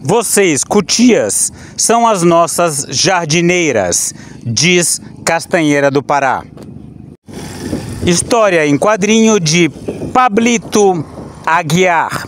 Vocês, cutias, são as nossas jardineiras, diz Castanheira do Pará. História em quadrinho de Pablito Aguiar,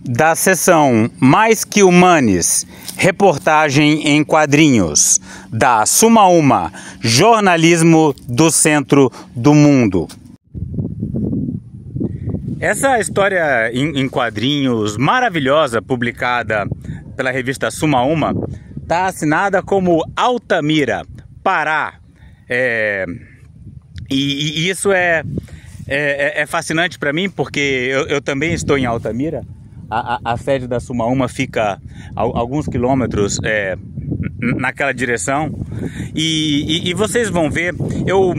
da seção Mais que Humanes, reportagem em quadrinhos, da Sumaúma, jornalismo do centro do mundo. Essa história em quadrinhos maravilhosa, publicada pela revista Sumaúma, está assinada como Altamira, Pará. E isso é fascinante para mim, porque eu também estou em Altamira. A sede da Sumaúma fica a alguns quilômetros naquela direção. E vocês vão ver, eu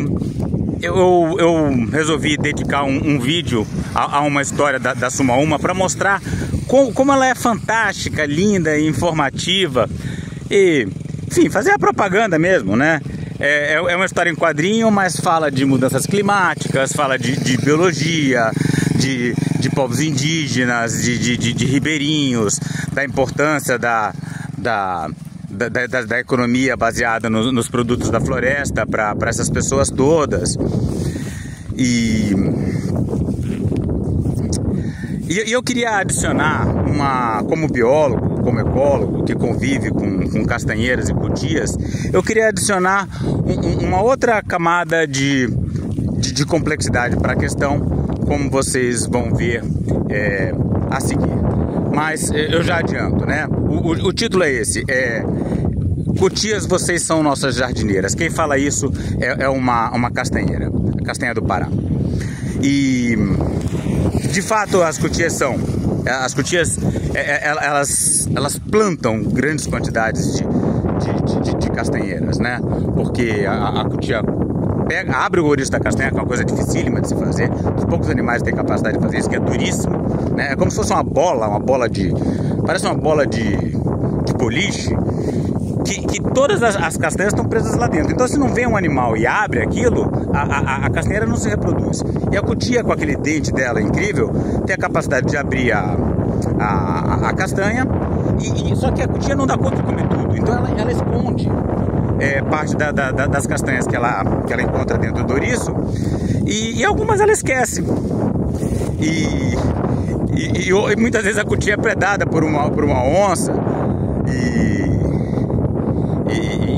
resolvi dedicar um vídeo a uma história da Sumaúma para mostrar como ela é fantástica, linda, informativa e, enfim, fazer a propaganda mesmo, né? É uma história em quadrinho, mas fala de mudanças climáticas, fala de biologia, de povos indígenas, de ribeirinhos, da importância da economia baseada nos produtos da floresta para essas pessoas todas. E eu queria adicionar, como biólogo, como ecólogo, que convive com castanheiras e cutias, eu queria adicionar uma outra camada de complexidade para a questão, como vocês vão ver a seguir. Mas eu já adianto, né? O título é esse, Cutias, vocês são nossas jardineiras. Quem fala isso é uma castanheira, a castanha do Pará. E, de fato, as cutias elas plantam grandes quantidades de castanheiras, né? Porque a cutia abre o ouriço da castanha, que é uma coisa dificílima de se fazer. Os poucos animais têm capacidade de fazer isso, que é duríssimo, né? É como se fosse parece uma bola de boliche, que todas as castanhas estão presas lá dentro. Então, se não vem um animal e abre aquilo, a castanheira não se reproduz. E a cutia, com aquele dente dela incrível, tem a capacidade de abrir a castanha, só que a cutia não dá conta de comer tudo. Então, ela esconde parte das castanhas que ela encontra dentro do ouriço, e algumas ela esquece. E muitas vezes a cutia é predada por uma onça,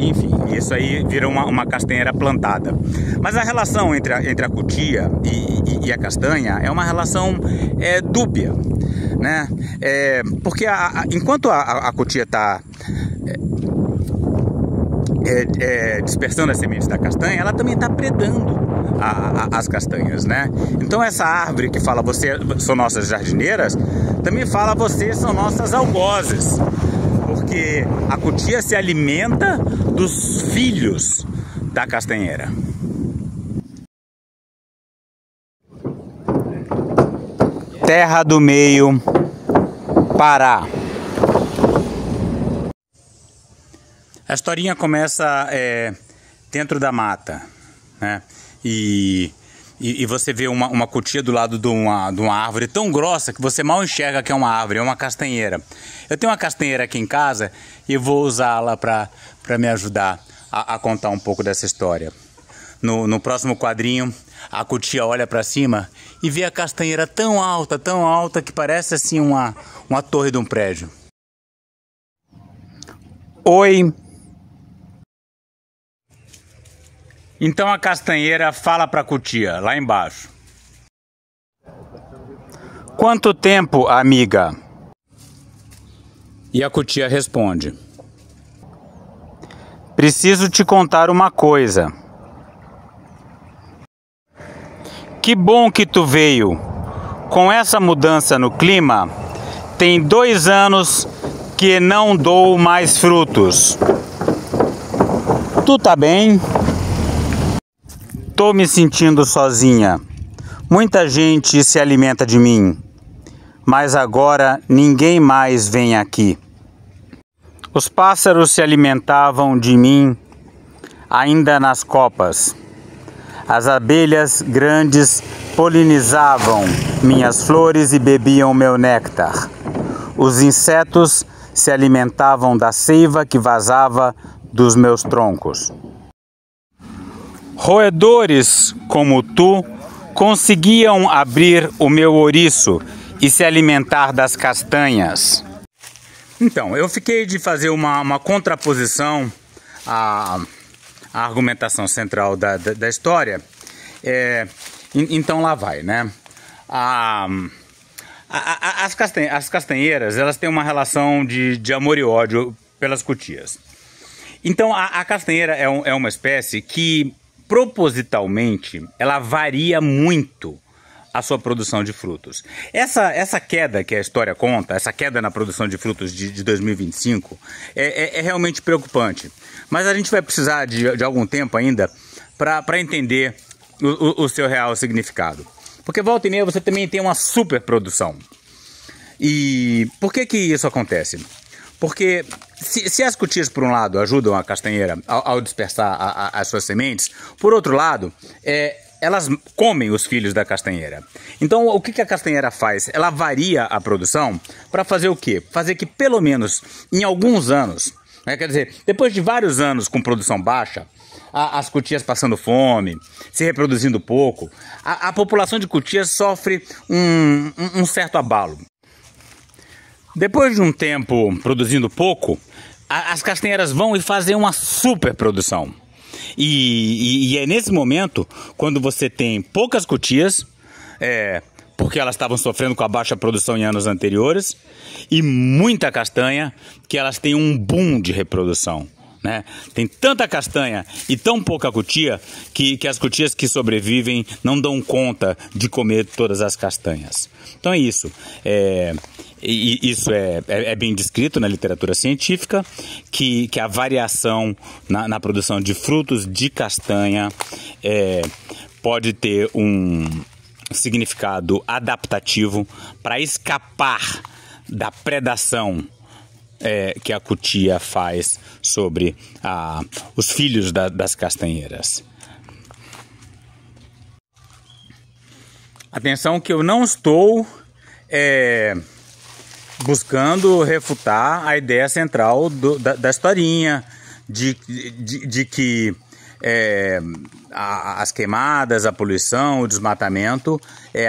enfim, isso aí vira uma castanheira plantada. Mas a relação entre a cutia e a castanha é uma relação dúbia, né? Porque enquanto a cutia está dispersando as sementes da castanha, ela também está predando as castanhas, né? Então essa árvore que fala "vocês são nossas jardineiras" também fala "vocês são nossas algozes", porque a cutia se alimenta dos filhos da castanheira. Terra do Meio, Pará. A historinha começa dentro da mata, né? E você vê uma cutia do lado de uma árvore tão grossa que você mal enxerga que é uma árvore, é uma castanheira. Eu tenho uma castanheira aqui em casa e vou usá-la para me ajudar a contar um pouco dessa história. No próximo quadrinho, a cutia olha para cima e vê a castanheira tão alta que parece assim uma torre de um prédio. Oi. Então a castanheira fala para a cutia, lá embaixo: "Quanto tempo, amiga?" E a cutia responde: "Preciso te contar uma coisa. Que bom que tu veio. Com essa mudança no clima, tem 2 anos que não dou mais frutos. Tu tá bem? Tô me sentindo sozinha. Muita gente se alimenta de mim, mas agora ninguém mais vem aqui. Os pássaros se alimentavam de mim ainda nas copas. As abelhas grandes polinizavam minhas flores e bebiam meu néctar. Os insetos se alimentavam da seiva que vazava dos meus troncos. Roedores como tu conseguiam abrir o meu ouriço e se alimentar das castanhas. Então, eu fiquei de fazer uma contraposição à argumentação central da história. Então lá vai, né? As castanheiras, elas têm uma relação de amor e ódio pelas cutias. Então a castanheira é uma espécie que propositalmente ela varia muito a sua produção de frutos. Essa queda que a história conta, essa queda na produção de frutos de 2025 é realmente preocupante. Mas a gente vai precisar de algum tempo ainda para entender o seu real significado. Porque volta e meia você também tem uma superprodução. E por que isso acontece? Porque se as cutias, por um lado, ajudam a castanheira ao dispersar as suas sementes, por outro lado, elas comem os filhos da castanheira. Então, o que a castanheira faz? Ela varia a produção para fazer o quê? Fazer que, pelo menos em alguns anos, quer dizer, depois de vários anos com produção baixa, as cutias passando fome, se reproduzindo pouco, a população de cutias sofre um certo abalo. Depois de um tempo produzindo pouco, as castanheiras vão e fazem uma superprodução. E é nesse momento, quando você tem poucas cutias, porque elas estavam sofrendo com a baixa produção em anos anteriores, e muita castanha, que elas têm um boom de reprodução. Né? Tem tanta castanha e tão pouca cutia que as cutias que sobrevivem não dão conta de comer todas as castanhas. Então é isso. Isso é bem descrito na literatura científica, que a variação na produção de frutos de castanha pode ter um significado adaptativo para escapar da predação que a cutia faz sobre os filhos das castanheiras. Atenção que eu não estou buscando refutar a ideia central da historinha de que as queimadas, a poluição, o desmatamento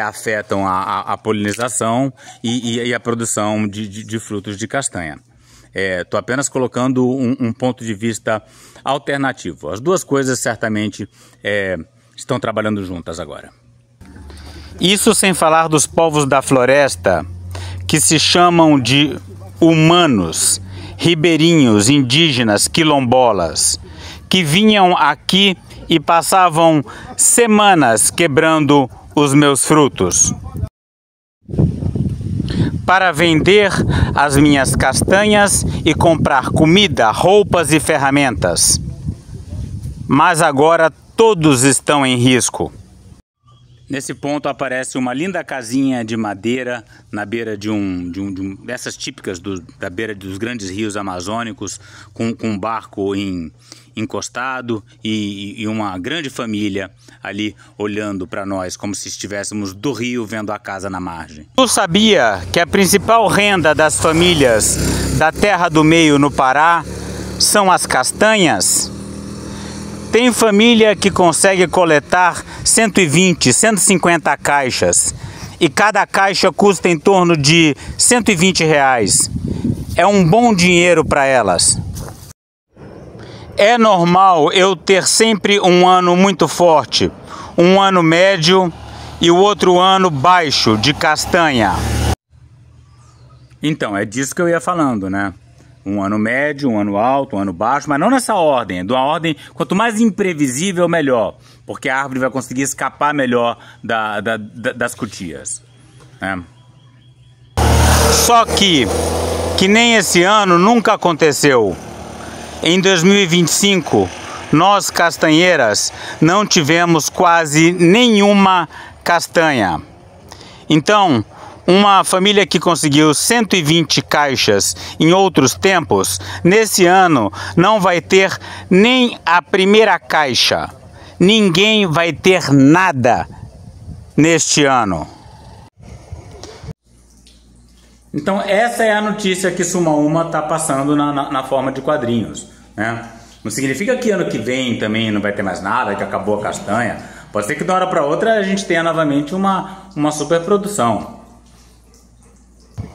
afetam a polinização e a produção de frutos de castanha. Estou apenas colocando um ponto de vista alternativo. As duas coisas certamente estão trabalhando juntas agora. Isso sem falar dos povos da floresta, que se chamam de humanos, ribeirinhos, indígenas, quilombolas, que vinham aqui e passavam semanas quebrando os meus frutos para vender as minhas castanhas e comprar comida, roupas e ferramentas. Mas agora todos estão em risco. Nesse ponto aparece uma linda casinha de madeira na beira dessas típicas da beira dos grandes rios amazônicos, com um barco encostado e uma grande família ali olhando para nós como se estivéssemos do rio vendo a casa na margem. Tu sabia que a principal renda das famílias da Terra do Meio no Pará são as castanhas? Tem família que consegue coletar 120, 150 caixas e cada caixa custa em torno de R$120. É um bom dinheiro para elas. É normal eu ter sempre um ano muito forte, um ano médio e o outro ano baixo de castanha. Então, é disso que eu ia falando, né? Um ano médio, um ano alto, um ano baixo, mas não nessa ordem. É de uma ordem, quanto mais imprevisível, melhor. Porque a árvore vai conseguir escapar melhor das cutias. Né? Só que nem esse ano nunca aconteceu. Em 2025, nós castanheiras não tivemos quase nenhuma castanha. Então, uma família que conseguiu 120 caixas em outros tempos, nesse ano não vai ter nem a primeira caixa, ninguém vai ter nada neste ano. Então essa é a notícia que Sumaúma está passando na forma de quadrinhos, né? Não significa que ano que vem também não vai ter mais nada, que acabou a castanha. Pode ser que de uma hora para outra a gente tenha novamente uma superprodução.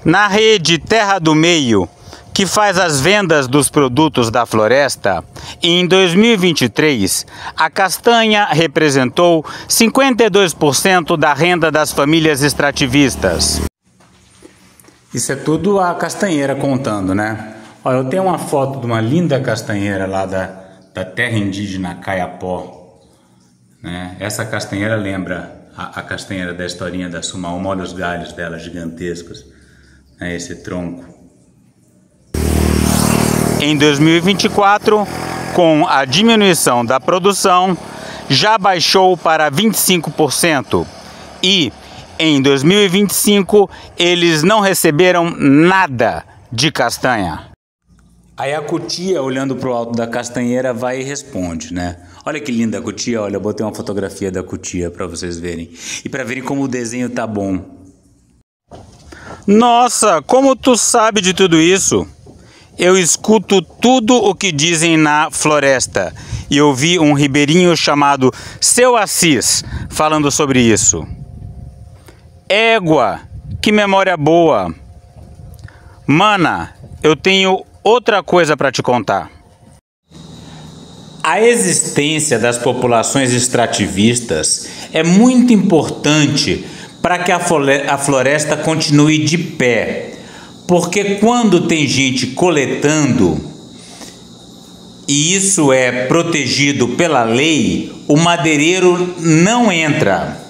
Na rede Terra do Meio, que faz as vendas dos produtos da floresta, em 2023, a castanha representou 52% da renda das famílias extrativistas. Isso é tudo a castanheira contando, né? Olha, eu tenho uma foto de uma linda castanheira lá da terra indígena Kayapó, né? Essa castanheira lembra a castanheira da historinha da Sumaúma. Olha os galhos dela gigantescos, né? Esse tronco. Em 2024, com a diminuição da produção, já baixou para 25% e em 2025 eles não receberam nada de castanha. Aí a cutia, olhando para o alto da castanheira, vai e responde, né? Olha que linda a cutia, olha, eu botei uma fotografia da cutia para vocês verem. E para verem como o desenho tá bom. Nossa, como tu sabe de tudo isso? Eu escuto tudo o que dizem na floresta. E eu vi um ribeirinho chamado Seu Assis falando sobre isso. Égua, que memória boa. Mana, eu tenho outra coisa para te contar. A existência das populações extrativistas é muito importante para que a floresta continue de pé. Porque quando tem gente coletando, e isso é protegido pela lei, o madeireiro não entra.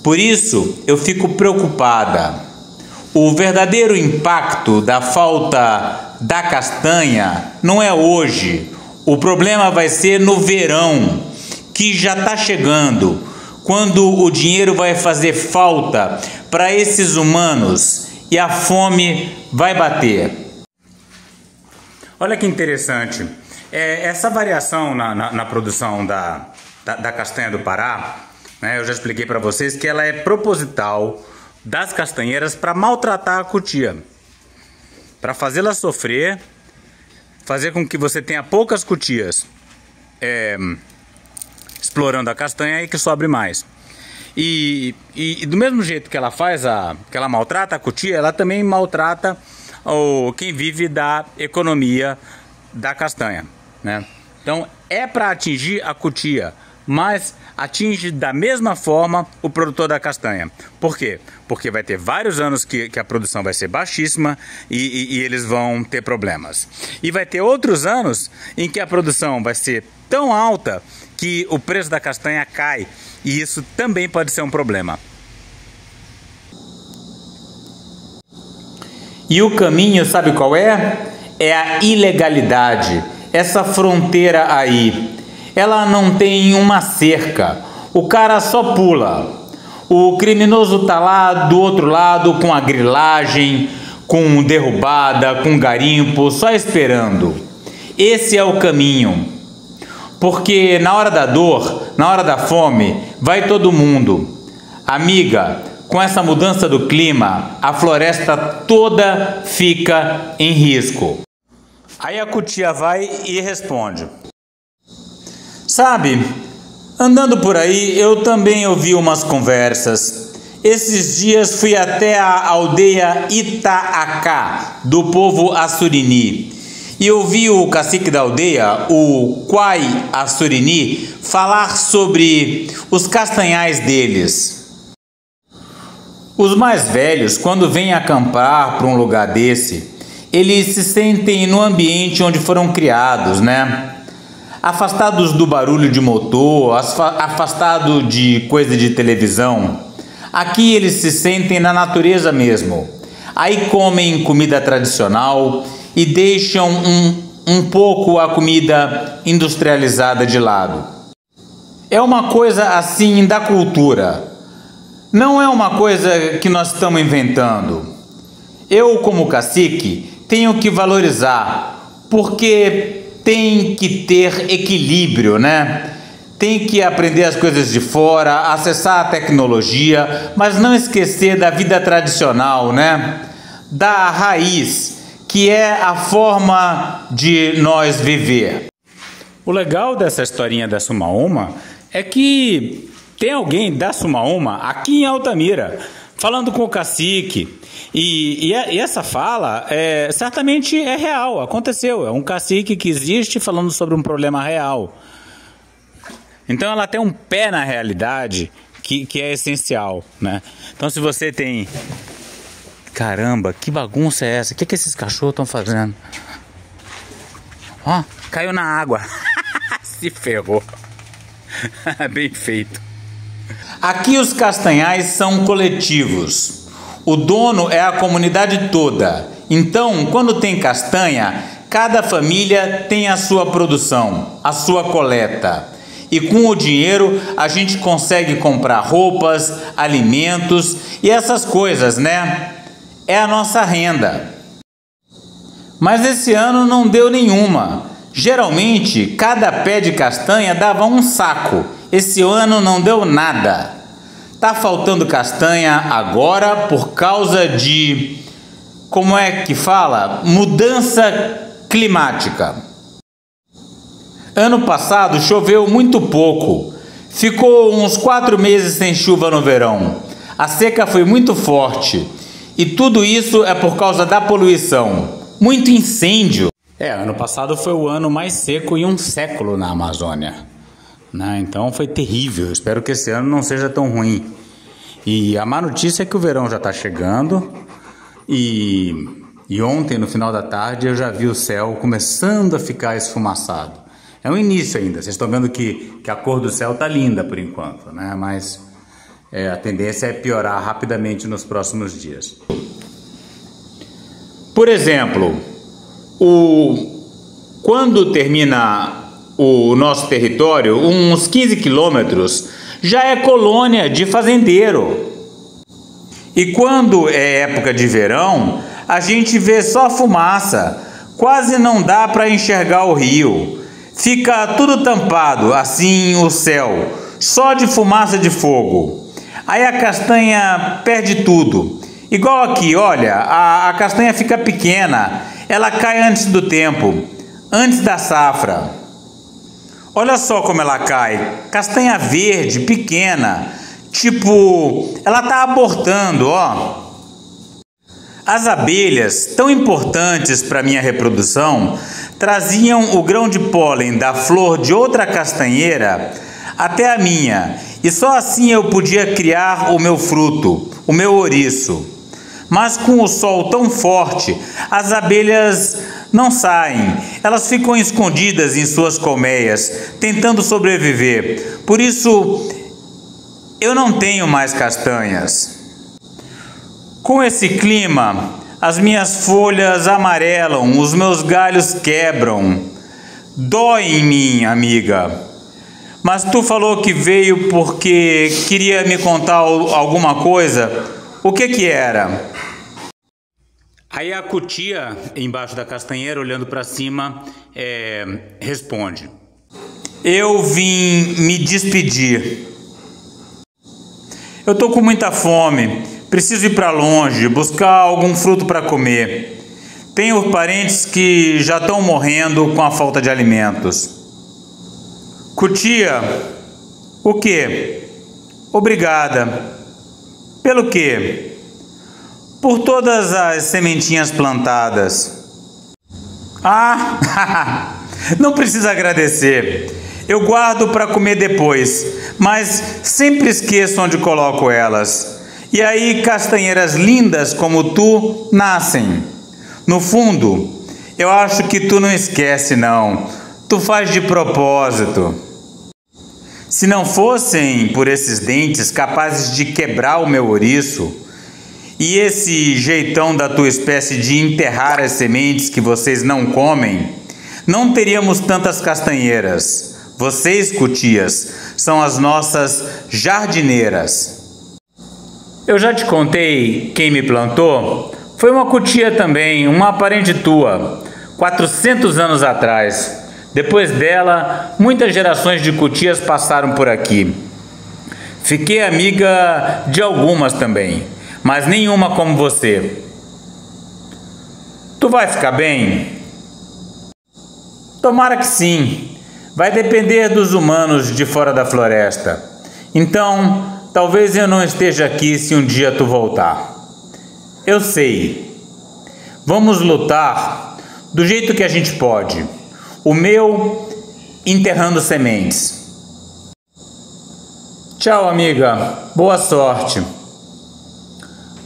Por isso, eu fico preocupada. O verdadeiro impacto da falta da castanha não é hoje. O problema vai ser no verão, que já está chegando, quando o dinheiro vai fazer falta para esses humanos e a fome vai bater. Olha que interessante. Essa variação na produção da castanha do Pará, né, eu já expliquei para vocês que ela é proposital das castanheiras para maltratar a cutia, para fazê-la sofrer, fazer com que você tenha poucas cutias explorando a castanha e que sobre mais. E do mesmo jeito que ela que ela maltrata a cutia, ela também maltrata quem vive da economia da castanha, né? Então é para atingir a cutia, mas atinge da mesma forma o produtor da castanha. Por quê? Porque vai ter vários anos que a produção vai ser baixíssima e eles vão ter problemas. E vai ter outros anos em que a produção vai ser tão alta que o preço da castanha cai. E isso também pode ser um problema. E o caminho, sabe qual é? É a ilegalidade. Essa fronteira aí, ela não tem uma cerca. O cara só pula. O criminoso tá lá do outro lado com a grilagem, com derrubada, com garimpo, só esperando. Esse é o caminho. Porque na hora da dor, na hora da fome, vai todo mundo. Amiga, com essa mudança do clima, a floresta toda fica em risco. Aí a cutia vai e responde. Sabe, andando por aí, eu também ouvi umas conversas. Esses dias fui até a aldeia Itaacá, do povo Assurini. E ouvi o cacique da aldeia, o Quai Assurini, falar sobre os castanhais deles. Os mais velhos, quando vêm acampar para um lugar desse, eles se sentem no ambiente onde foram criados, né? Afastados do barulho de motor, afastados de coisa de televisão. Aqui eles se sentem na natureza mesmo. Aí comem comida tradicional e deixam um pouco a comida industrializada de lado. É uma coisa assim da cultura. Não é uma coisa que nós estamos inventando. Eu, como cacique, tenho que valorizar, porque tem que ter equilíbrio, né? tem que aprender as coisas de fora, acessar a tecnologia, mas não esquecer da vida tradicional, né? Da raiz, que é a forma de nós viver. O legal dessa historinha da Sumaúma é que tem alguém da Sumaúma aqui em Altamira falando com o cacique. E essa fala certamente é real, aconteceu. É um cacique que existe falando sobre um problema real. Então ela tem um pé na realidade que é essencial, né? Então se você tem... Caramba, que bagunça é essa? O que esses cachorros estão fazendo? Ó, caiu na água. Se ferrou. Bem feito. Aqui os castanhais são coletivos. O dono é a comunidade toda. Então, quando tem castanha, cada família tem a sua produção, a sua coleta. E com o dinheiro a gente consegue comprar roupas, alimentos e essas coisas, né? É a nossa renda. Mas esse ano não deu nenhuma. Geralmente, cada pé de castanha dava um saco. Esse ano não deu nada. Tá faltando castanha agora por causa de... Como é que fala? Mudança climática. Ano passado choveu muito pouco. Ficou uns 4 meses sem chuva no verão. A seca foi muito forte. E tudo isso é por causa da poluição. Muito incêndio. Ano passado foi o ano mais seco em um século na Amazônia, né? Então foi terrível. Espero que esse ano não seja tão ruim. E a má notícia é que o verão já está chegando. E ontem, no final da tarde, eu já vi o céu começando a ficar esfumaçado. É um início ainda. Vocês estão vendo que a cor do céu está linda por enquanto, né? Mas a tendência é piorar rapidamente nos próximos dias. Por exemplo, quando termina o nosso território, uns 15 quilômetros, já é colônia de fazendeiro. E quando é época de verão, a gente vê só fumaça, quase não dá para enxergar o rio. Fica tudo tampado, assim o céu, só de fumaça de fogo. Aí a castanha perde tudo. Igual aqui, olha, a castanha fica pequena, ela cai antes do tempo, antes da safra. Olha só como ela cai, castanha verde, pequena, tipo, ela tá abortando, ó. As abelhas, tão importantes para minha reprodução, traziam o grão de pólen da flor de outra castanheira até a minha, e só assim eu podia criar o meu fruto, o meu ouriço. Mas com o sol tão forte, as abelhas não saem, elas ficam escondidas em suas colmeias, tentando sobreviver. Por isso, eu não tenho mais castanhas. Com esse clima, as minhas folhas amarelam, os meus galhos quebram. Dói em mim, amiga. Mas tu falou que veio porque queria me contar alguma coisa. O que era? Aí a cutia, embaixo da castanheira, olhando para cima, responde: eu vim me despedir. Eu tô com muita fome, preciso ir para longe, buscar algum fruto para comer. Tenho parentes que já estão morrendo com a falta de alimentos. Cutia, o quê? Obrigada. Pelo quê? Por todas as sementinhas plantadas. Ah, não precisa agradecer. Eu guardo para comer depois, mas sempre esqueço onde coloco elas. E aí castanheiras lindas como tu nascem. No fundo, eu acho que tu não esquece não. Tu faz de propósito. Se não fossem por esses dentes capazes de quebrar o meu ouriço, e esse jeitão da tua espécie de enterrar as sementes que vocês não comem, não teríamos tantas castanheiras. Vocês, cutias, são as nossas jardineiras. Eu já te contei quem me plantou? Foi uma cutia também, uma parente tua, 400 anos atrás. Depois dela, muitas gerações de cutias passaram por aqui. Fiquei amiga de algumas também, mas nenhuma como você. Tu vai ficar bem? Tomara que sim. Vai depender dos humanos de fora da floresta. Então, talvez eu não esteja aqui se um dia tu voltar. Eu sei. Vamos lutar do jeito que a gente pode. O meu, enterrando sementes. Tchau, amiga. Boa sorte.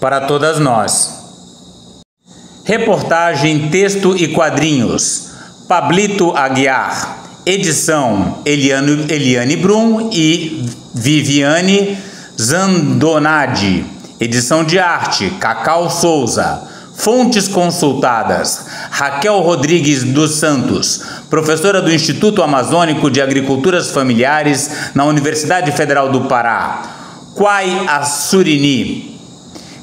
Para todas nós. Reportagem, texto e quadrinhos. Pablito Aguiar. Edição Eliane Brum e Viviane Zandonadi. Edição de arte Cacau Souza. Fontes consultadas: Raquel Rodrigues dos Santos, professora do Instituto Amazônico de Agriculturas Familiares na Universidade Federal do Pará. Quai Assurini,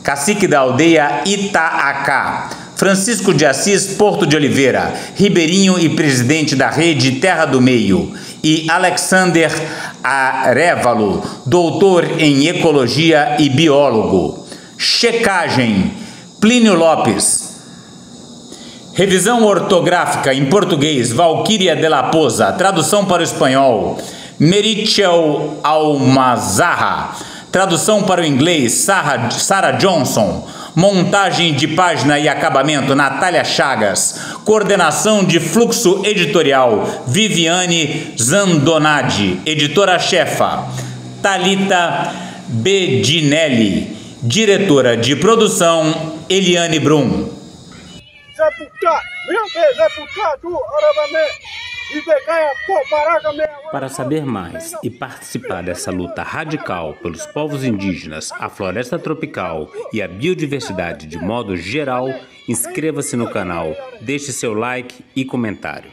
cacique da aldeia Itaacá. Francisco de Assis Porto de Oliveira, ribeirinho e presidente da rede Terra do Meio. E Alexander Arévalo, doutor em ecologia e biólogo. Checagem: Plínio Lopes. Revisão ortográfica em português: Valquíria de la Poza. Tradução para o espanhol: Merichel Almazarra. Tradução para o inglês: Sarah Johnson. Montagem de página e acabamento: Natália Chagas. Coordenação de fluxo editorial: Viviane Zandonadi. Editora-chefa: Thalita Bedinelli. Diretora de produção: Eliane Brum. Para saber mais e participar dessa luta radical pelos povos indígenas, a floresta tropical e a biodiversidade de modo geral, inscreva-se no canal, deixe seu like e comentário.